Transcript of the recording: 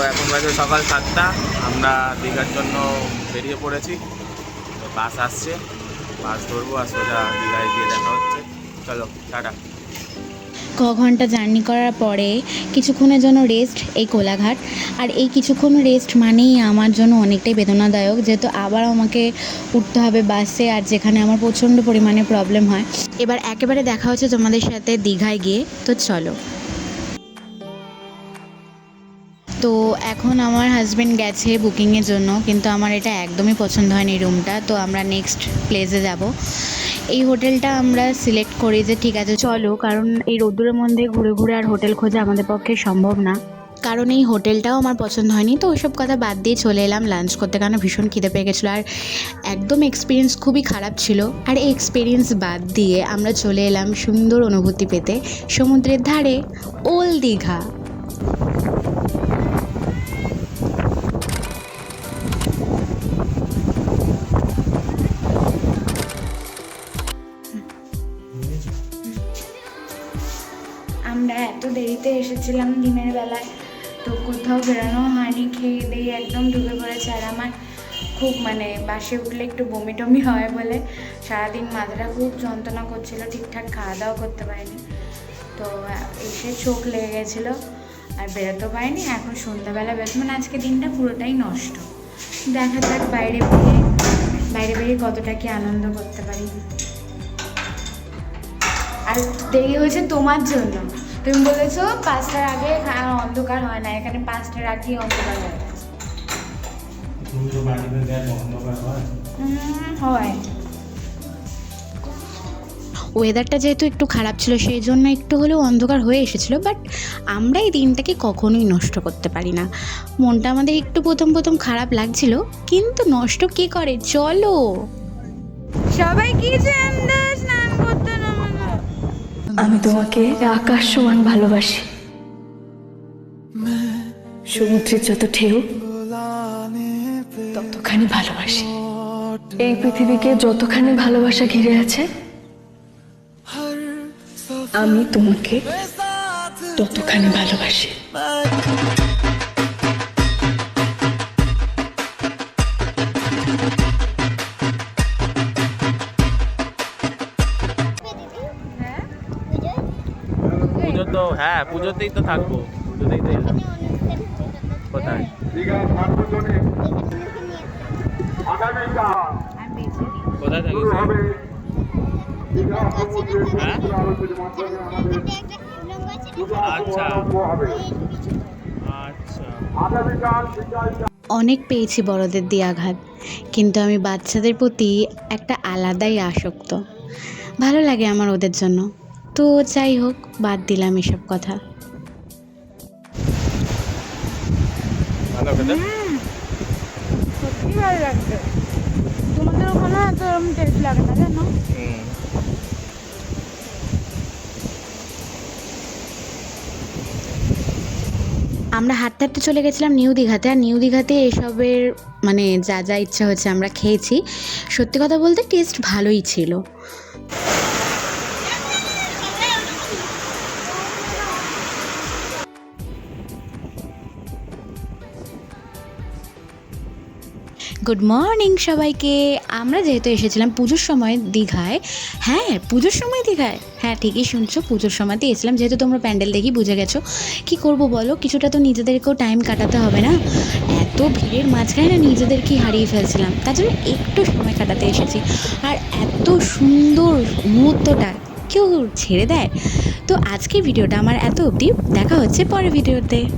এখন বাজে সকাল 7টা। আমরা দীঘার জন্য বেরিয়ে পড়েছি। বাস আসছে, বাস ধরবো আর সোজা দীঘায় গিয়ে দেখা হচ্ছে। চলো টাটা। ঘন্টা জার্নি করার পরে কিছুক্ষণের জন্য রেস্ট এই কোলাঘাট। আর এই কিছুক্ষণ রেস্ট মানেই আমার জন্য অনেকটাই বেদনাদায়ক, যেহেতু আবার আমাকে উঠতে হবে বাসে, আর যেখানে আমার প্রচণ্ড পরিমাণে প্রবলেম হয়। এবার একেবারে দেখা হচ্ছে তোমাদের সাথে দীঘায় গিয়ে। তো চলো। তো এখন আমার হাজব্যান্ড গেছে বুকিংয়ের জন্য, কিন্তু আমার এটা একদমই পছন্দ হয়নি রুমটা। তো আমরা নেক্সট প্লেসে যাব। এই হোটেলটা আমরা সিলেক্ট করি যে ঠিক আছে চলো, কারণ এই রোদ্দুরের মধ্যে ঘুরে ঘুরে আর হোটেল খোঁজা আমাদের পক্ষে সম্ভব না। কারণ এই হোটেলটাও আমার পছন্দ হয়নি। তো ওইসব কথা বাদ দিয়ে চলে এলাম লাঞ্চ করতে, কারণ ভীষণ খিদে পেয়ে গেছিলো আর একদম এক্সপিরিয়েন্স খুবই খারাপ ছিল। আর এই এক্সপিরিয়েন্স বাদ দিয়ে আমরা চলে এলাম সুন্দর অনুভূতি পেতে সমুদ্রের ধারে, ওল্ড দীঘা। আমরা এত দেরিতে এসেছিলাম দিনের বেলায়, তো কোথাও বেরোনো হয়নি, খেয়ে দিয়ে একদম ঢুকে পড়েছে। আর আমার খুব বাসে উঠলে একটু বমি টমি হয় বলে সারাদিন মাথাটা খুব যন্ত্রণা করছিল, ঠিকঠাক খাওয়া দাওয়া করতে পারিনি। তো এসে চোখ লেগে গেছিলো আর বেরোতে পারিনি। এখন সন্ধ্যাবেলা বেরোতে আজকে দিনটা পুরোটাই নষ্ট। দেখা যাক বাইরে বেরিয়ে কতটা কি আনন্দ করতে পারি। আর দেরি হয়েছে তোমার জন্য, তুমি বলেছো 5টার আগে অন্ধকার হয় না, এখানে 5টার আগেই অন্ধকার হয়ে গেছে। হয়। ওয়েদারটা যেহেতু একটু খারাপ ছিল সেই জন্য একটু হলেও অন্ধকার হয়ে এসেছিলো, বাট আমরা এই দিনটাকে কখনোই নষ্ট করতে পারি না। মনটা আমাদের একটু প্রথম খারাপ লাগছিল, কিন্তু নষ্ট কে করে, চলো সবাই কি স্নান করতে নামো। আমি তোমাকে আকাশ সমান ভালোবাসি। সমুদ্রের যত ঢেউ ততখানি ভালোবাসি। এই পৃথিবীকে যতখানি ভালোবাসা ঘিরে আছে, আমি তোমাকে ততখানি ভালোবাসি। পুজো তো হ্যাঁ, পুজোতেই তো থাকবো, পুজোতেই তো এলাম। কোথায়? কোথায় থাকিস? হ্যাঁ? আচ্ছা আচ্ছা। অনেক পেয়েছি বড়দের দিয়ে আঘাত, কিন্তু আমি বাচ্চাদের প্রতি একটা আলাদাই আসক্ত। ভালো লাগে আমার ওদের জন্য। তো যাই হোক, বাদ দিলাম এসব কথা। ভালো খেতে? সত্যি ভালো লাগছে। তোমাদের ওখানে এত টেস্ট লাগে না জানো? আমরা হাঁটতে হাঁটতে চলে গেছিলাম নিউ দীঘাতে। আর নিউ দীঘাতে এসবের যা যা ইচ্ছা হচ্ছে আমরা খেয়েছি। সত্যি কথা বলতে টেস্ট ভালোই ছিল। গুড মর্নিং সবাইকে। আমরা যেহেতু এসেছিলাম পুজোর সময় দীঘায়, হ্যাঁ ঠিকই শুনছো, পুজোর সময়তে এসেছিলাম। যেহেতু তোমরা প্যান্ডেল দেখি বুঝে গেছো। কি করব বলো, কিছুটা তো নিজেদেরকেও টাইম কাটাতে হবে না। এত ভিড়ের মাঝখানে না নিজেদেরকেই হারিয়ে ফেলছিলাম, তার জন্য একটু সময় কাটাতে এসেছি। আর এত সুন্দর মুহূর্তটা কেউ ছেড়ে দেয়? তো আজকের ভিডিওটা আমার এত অবধি, দেখা হচ্ছে পরের ভিডিওতে।